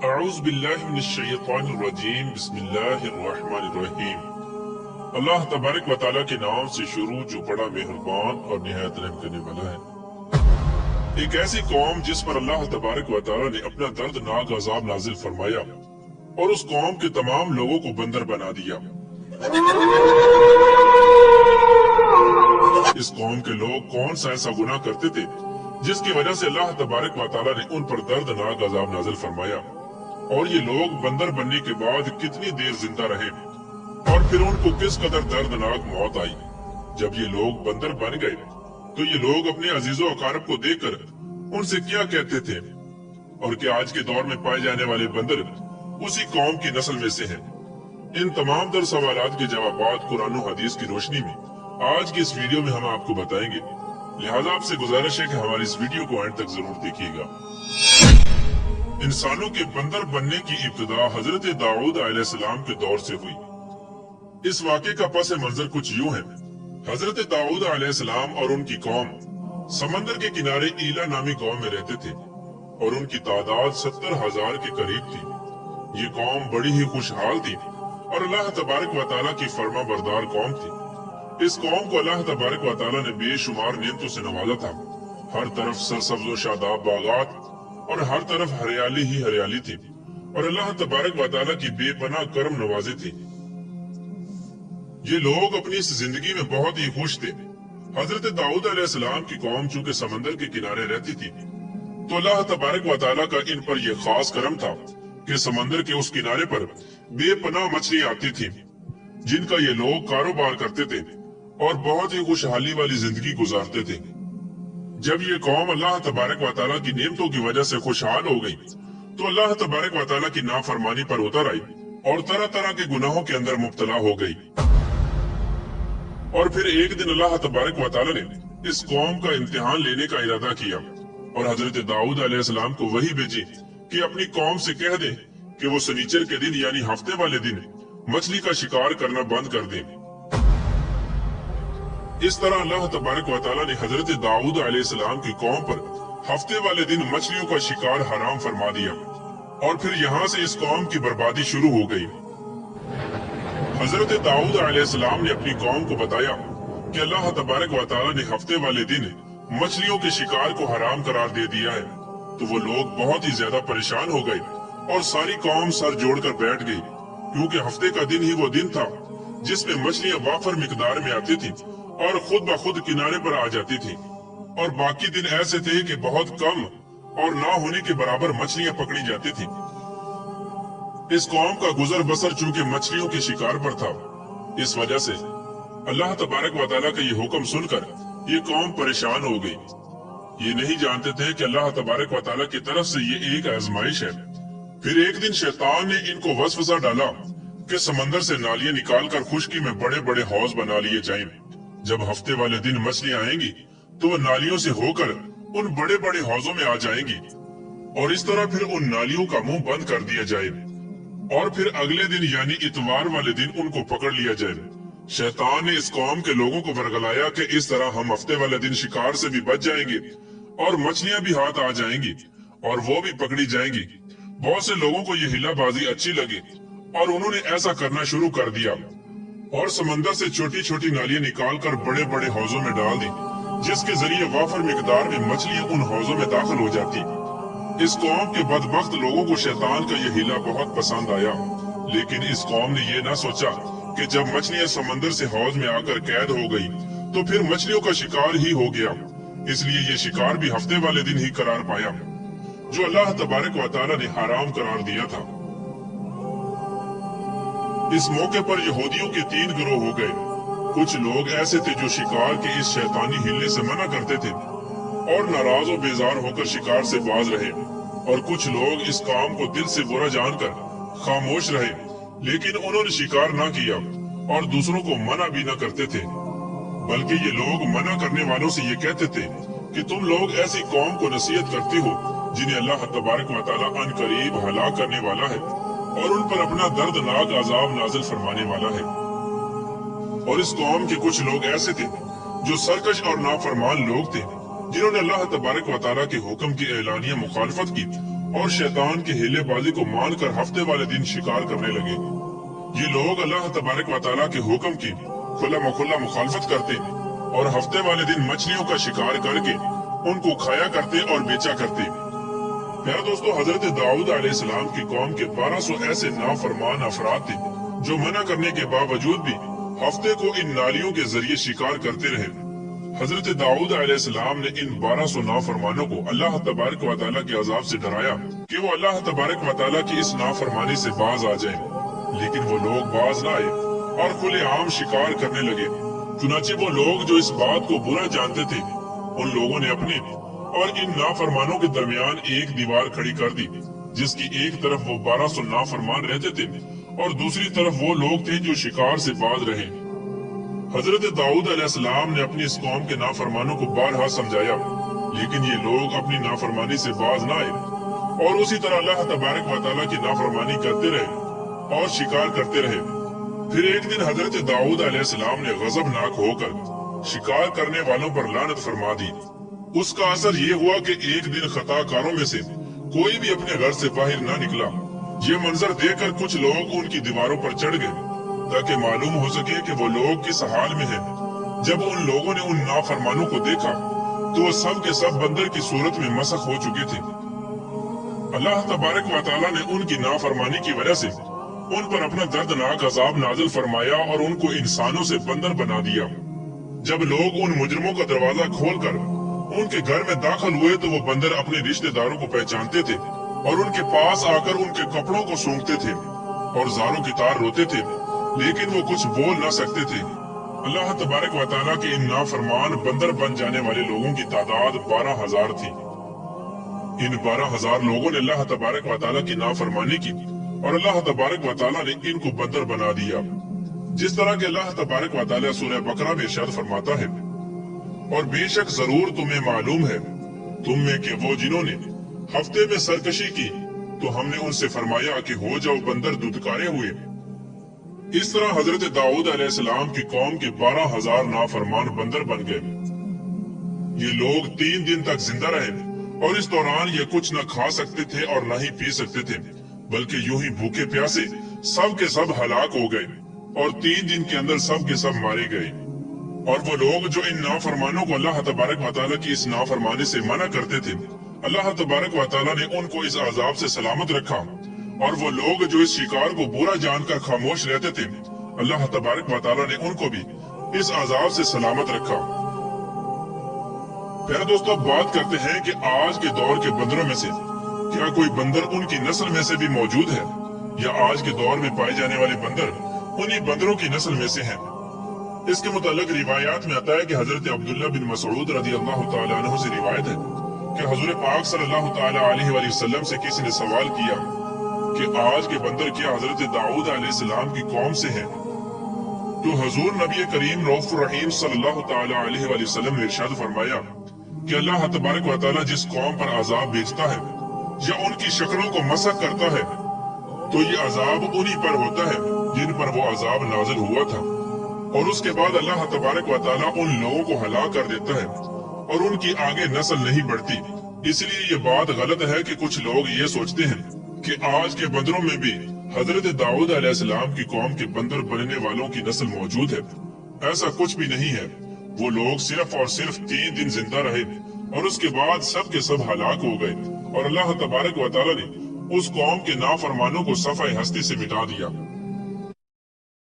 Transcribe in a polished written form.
अऊज़ु बिल्लाहि मिनश शैतानिर रजीम बिस्मिल्लाहिर्रहमानिर्रहीम। अल्लाह तबारक व तआला के नाम से शुरू जो बड़ा मेहरबान और निहायत रहम करने वाला है। एक ऐसी कौम जिस पर अल्लाह तबारक व तआला ने अपना दर्दनाक अज़ाब नाजिल फरमाया और उस कौम के तमाम लोगों को बंदर बना दिया। इस कौम के लोग कौन सा ऐसा गुनाह करते थे जिसकी वजह से अल्लाह तबारक व तआला ने उन पर दर्दनाक अज़ाब नाजिल फरमाया, और ये लोग बंदर बनने के बाद कितनी देर जिंदा रहे और फिर उनको किस कदर दर्दनाक मौत आई। जब ये लोग बंदर बन गए तो ये लोग अपने अजीजों अकारब को देखकर उनसे क्या कहते थे, और क्या आज के दौर में पाए जाने वाले बंदर उसी कौम की नस्ल में से हैं? इन तमाम तर सवालात के जवाबात कुरान और हदीस की रोशनी में आज की इस वीडियो में हम आपको बताएंगे। लिहाजा आपसे गुजारिश है कि हमारी इस वीडियो को एंड तक जरूर देखिएगा। इंसानों के बंदर बनने की इब्तिदा हजरत दाऊद अलैहिस्सलाम के दौर से हुई। इस वाक़े का पस मंजर कुछ यूं है। हजरत दाऊद अलैहिस्सलाम और उनकी कौम समंदर के किनारे ईला नामी गांव में रहते थे और उनकी तादाद 70,000 के करीब थी। ये कौम बड़ी ही खुशहाल थी और अल्लाह तबारक व तआला की फर्मा बरदार कौम थी। इस कौम को अल्लाह तबारक व तआला ने बेशुमार नेमतों से नवाजा था। हर तरफ सरसब्ज व शादाब बागात और हर तरफ हरियाली ही हरियाली थी और अल्लाह तबारक व तआला की बेपनाह करम नवाजी थी। ये लोग अपनी इस जिंदगी में बहुत ही खुश थे। हजरत दाऊद अलैहिस्सलाम की कौम चूंकि समंदर के किनारे रहती थी तो अल्लाह तबारक व तआला का इन पर यह खास करम था कि समंदर के उस किनारे पर बेपनाह मछलियां आती थी जिनका ये लोग कारोबार करते थे और बहुत ही खुशहाली वाली जिंदगी गुजारते थे। जब ये कौम अल्लाह तबारक व तआला की नेमतों की वजह से खुशहाल हो गई तो अल्लाह तबारक व तआला की नाफरमानी पर उतर आई और तरह तरह के गुनाहों के अंदर मुब्तला हो गई। और फिर एक दिन अल्लाह तबारक व तआला ने इस कौम का इम्तिहान लेने का इरादा किया और हजरत दाऊद अलैहिस्सलाम को वही भेजी कि अपनी कौम से कह दे कि वो शनिचर के दिन यानी हफ्ते वाले दिन मछली का शिकार करना बंद कर दें। इस तरह अल्लाह तबारक व तआला ने हजरत दाऊद अलैहिस्सलाम की कौम पर हफ्ते वाले दिन मछलियों का शिकार हराम फरमा दिया और फिर यहाँ से इस कौम की बर्बादी शुरू हो गई। हजरत दाऊद अलैहिस्सलाम ने अपनी कौम को बताया कि अल्लाह तबारक व तआला ने हफ्ते वाले दिन मछलियों के शिकार को हराम करार दे दिया है। तो वो लोग बहुत ही ज्यादा परेशान हो गए और सारी कौम सर जोड़कर बैठ गई, क्योंकि हफ्ते का दिन ही वो दिन था जिसमें मछलियां वाफर मिकदार में आती थी और खुद ब खुद किनारे पर आ जाती थी, और बाकी दिन ऐसे थे कि बहुत कम और ना होने के बराबर मछलियां पकड़ी जाती थी। इस कौम का गुजर बसर चूंकि मछलियों के शिकार पर था, इस वजह से अल्लाह तबारक व तआला का ये हुक्म सुनकर ये कौम परेशान हो गई। ये नहीं जानते थे कि अल्लाह तबारक व तआला की तरफ से ये एक आजमाइश है। फिर एक दिन शैतान ने इनको वसवसा डाला कि समंदर से नालियां निकालकर खुशकी में बड़े बड़े हौज बना लिए जाएं। जब हफ्ते वाले दिन मछलियां आएंगी तो वो नालियों से होकर उन बड़े बड़े हौजों में आ जाएंगी और इस तरह फिर उन नालियों का मुंह बंद कर दिया जाए और फिर अगले दिन यानी इतवार वाले दिन उनको पकड़ लिया जाए। शैतान ने इस कौम के लोगों को वर्गलाया कि इस तरह हम हफ्ते वाले दिन शिकार से भी बच जाएंगे और मछलियां भी हाथ आ जाएंगी और वो भी पकड़ी जाएंगी। बहुत से लोगों को ये हिलाबाजी अच्छी लगी और उन्होंने ऐसा करना शुरू कर दिया और समंदर से छोटी छोटी नालियां निकालकर बड़े बड़े हौजों में डाल दी, जिसके जरिए वाफर मिकदार में मछलियां उन हौजों में दाखिल हो जाती। इस कौम के बदबख्त लोगों को शैतान का यह हीला बहुत पसंद आया, लेकिन इस कौम ने यह ना सोचा कि जब मछलियां समंदर से हौज में आकर कैद हो गई तो फिर मछलियों का शिकार ही हो गया। इसलिए ये शिकार भी हफ्ते वाले दिन ही करार पाया जो अल्लाह तबारक व तआला ने हराम करार दिया था। इस मौके पर यहूदियों के 3 गिरोह हो गए। कुछ लोग ऐसे थे जो शिकार के इस शैतानी हिल्ले से मना करते थे और नाराज और बेजार होकर शिकार से बाज रहे, और कुछ लोग इस काम को दिल से बुरा जानकर खामोश रहे, लेकिन उन्होंने शिकार ना किया और दूसरों को मना भी न करते थे। बल्कि ये लोग मना करने वालों से ये कहते थे कि तुम लोग ऐसी कौम को नसीहत करती हो जिन्हें अल्लाह तबारक व तआला अनकरीब हलाक करने वाला है और उन पर अपना दर्दनाक अजाब नाजिल फरमाने वाला है। और इस कौम के कुछ लोग ऐसे थे जो सरकश और नाफरमान लोग थे जिन्होंने अल्लाह तबारक व तआला के हुक्म की एलानिया मुखालफत की और शैतान की हीले बाजी को मानकर हफ्ते वाले दिन शिकार करने लगे। ये लोग अल्लाह तबारक व तआला के हुक्म की खुला मुखालफत करते और हफ्ते वाले दिन मछलियों का शिकार करके उनको खाया करते और बेचा करते। प्यारे दोस्तों, हजरत दाऊद अलैहिस्सलाम की कौम के 1200 ऐसे नाफरमान अफराद थे जो मना करने के बावजूद भी हफ्ते को इन नालियों के जरिए शिकार करते रहे। हजरत दाऊद अलैहिस्सलाम ने इन 1200 नाफरमानों को अल्लाह तबारक व तआला के अजाब से डराया कि वो अल्लाह तबारक व तआला की इस नाफरमानी से बाज आ जाएं। लेकिन वो लोग बाज न आए और खुलेआम शिकार करने लगे। चुनाचे वो लोग जो इस बात को बुरा जानते थे, उन लोगों ने अपने और इन नाफरमानों के दरमियान एक दीवार खड़ी कर दी, जिसकी एक तरफ वो 1200 नाफरमान रहते थे और दूसरी तरफ वो लोग थे जो शिकार से बाज रहे। हजरत दाऊद अलैहिस्सलाम ने अपनी इस कौम के नाफरमानों को बारहा समझाया, लेकिन ये लोग अपनी नाफरमानी से बाज न आए और उसी तरह अल्लाह तबारक व तआला की नाफरमानी करते रहे और शिकार करते रहे। फिर एक दिन हजरत दाऊद अलैहिस्सलाम ने गजबनाक होकर शिकार करने वालों पर लानत फरमा दी। उसका असर ये हुआ कि एक दिन खताकारों में से कोई भी अपने घर से बाहर ना निकला। ये मंजर देखकर कुछ लोग उनकी दीवारों पर चढ़ गए ताकि मालूम हो सके कि वो लोग किस हाल में हैं। जब उन लोगों ने उन नाफरमानों को देखा तो वो सब के सब बंदर की सूरत में मसख हो चुके थे। अल्लाह तबारक व तआला ने उनकी नाफरमानी की वजह से उन पर अपना दर्दनाक अजाब नाजिल फरमाया और उनको इंसानों से बंदर बना दिया। जब लोग उन मुजरिमों का दरवाजा खोलकर उनके घर में दाखिल हुए तो वो बंदर अपने रिश्तेदारों को पहचानते थे और उनके पास आकर उनके कपड़ों को सूंघते थे और जारों की तार रोते थे, लेकिन वो कुछ बोल न सकते थे। अल्लाह तबारक व तआला के इन नाफरमान बंदर बन जाने वाले लोगों की तादाद 12,000 थी। इन 12,000 लोगों ने अल्लाह तबारक व तआला की नाफरमानी की और अल्लाह तबारक व तआला ने इनको बंदर बना दिया। जिस तरह के अल्लाह तबारक व तआला सूरह बकरा में इरशाद फरमाता है, और बेशक जरूर तुम्हें मालूम है तुम में के वो जिन्होंने हफ्ते में सरकशी की तो हमने उनसे फरमाया कि हो जाओ बंदर दुदकारे हुए। इस तरह हजरत दाऊद अलैहिस्सलाम की कौम के 12,000 नाफरमान बंदर बन गए। ये लोग 3 दिन तक जिंदा रहे और इस दौरान ये कुछ न खा सकते थे और न ही पी सकते थे, बल्कि यूं ही भूखे प्यासे सब के सब हलाक हो गए और 3 दिन के अंदर सब के सब मारे गए। और वो लोग जो इन नाफरमानों को अल्लाह तबारक व तआला की इस नाफरमानी से मना करते थे, अल्लाह तबारक व तआला ने उनको इस अजाब से सलामत रखा। और वो लोग जो इस शिकार को बुरा जानकर खामोश रहते थे, अल्लाह तबारक व तआला ने उनको भी इस अजाब से सलामत रखा। प्यारे दोस्तों, अब बात करते हैं कि आज के दौर के बंदरों में से क्या कोई बंदर उनकी नस्ल में से भी मौजूद है, या आज के दौर में पाए जाने वाले बंदर उन्हीं बंदरों की नस्ल में से हैं। इसके मुतालिक रिवायात में आता है कि हजरत अब्दुल्ला बिन मसऊद रज़ी अल्लाह तआला अन्हु से रिवायत है कि हुजूर पाक सल्लल्लाहु तआला अलैहि वसल्लम से किसी ने सवाल किया कि आज के बंदर क्या हजरत दाऊद अलैहिस्सलाम की कौम से हैं? तो हुजूर नबी करीम रऊफ रहीम सल्लल्लाहु तआला अलैहि वसल्लम ने इरशाद फरमाया कि अल्लाह तबारक व तआला जिस कौम पर अजाब भेजता है या उनकी शक्लों को मसख करता है, तो ये अजाब उन्हीं पर होता है जिन पर वो अजाब नाजिल हुआ था, और उसके बाद अल्लाह तबारक व तआला उन लोगों को हलाक कर देता है और उनकी आगे नस्ल नहीं बढ़ती। इसलिए ये बात गलत है कि कुछ लोग ये सोचते हैं कि आज के बंदरों में भी हजरत दाऊद अलैहिस्सलाम की कौम के बंदर बनने वालों की नस्ल मौजूद है। ऐसा कुछ भी नहीं है। वो लोग सिर्फ और सिर्फ 3 दिन जिंदा रहे और उसके बाद सब के सब हलाक हो गए और अल्लाह तबारक व तआला ने उस कौम के नाफरमानों को सफाए हस्ती से मिटा दिया।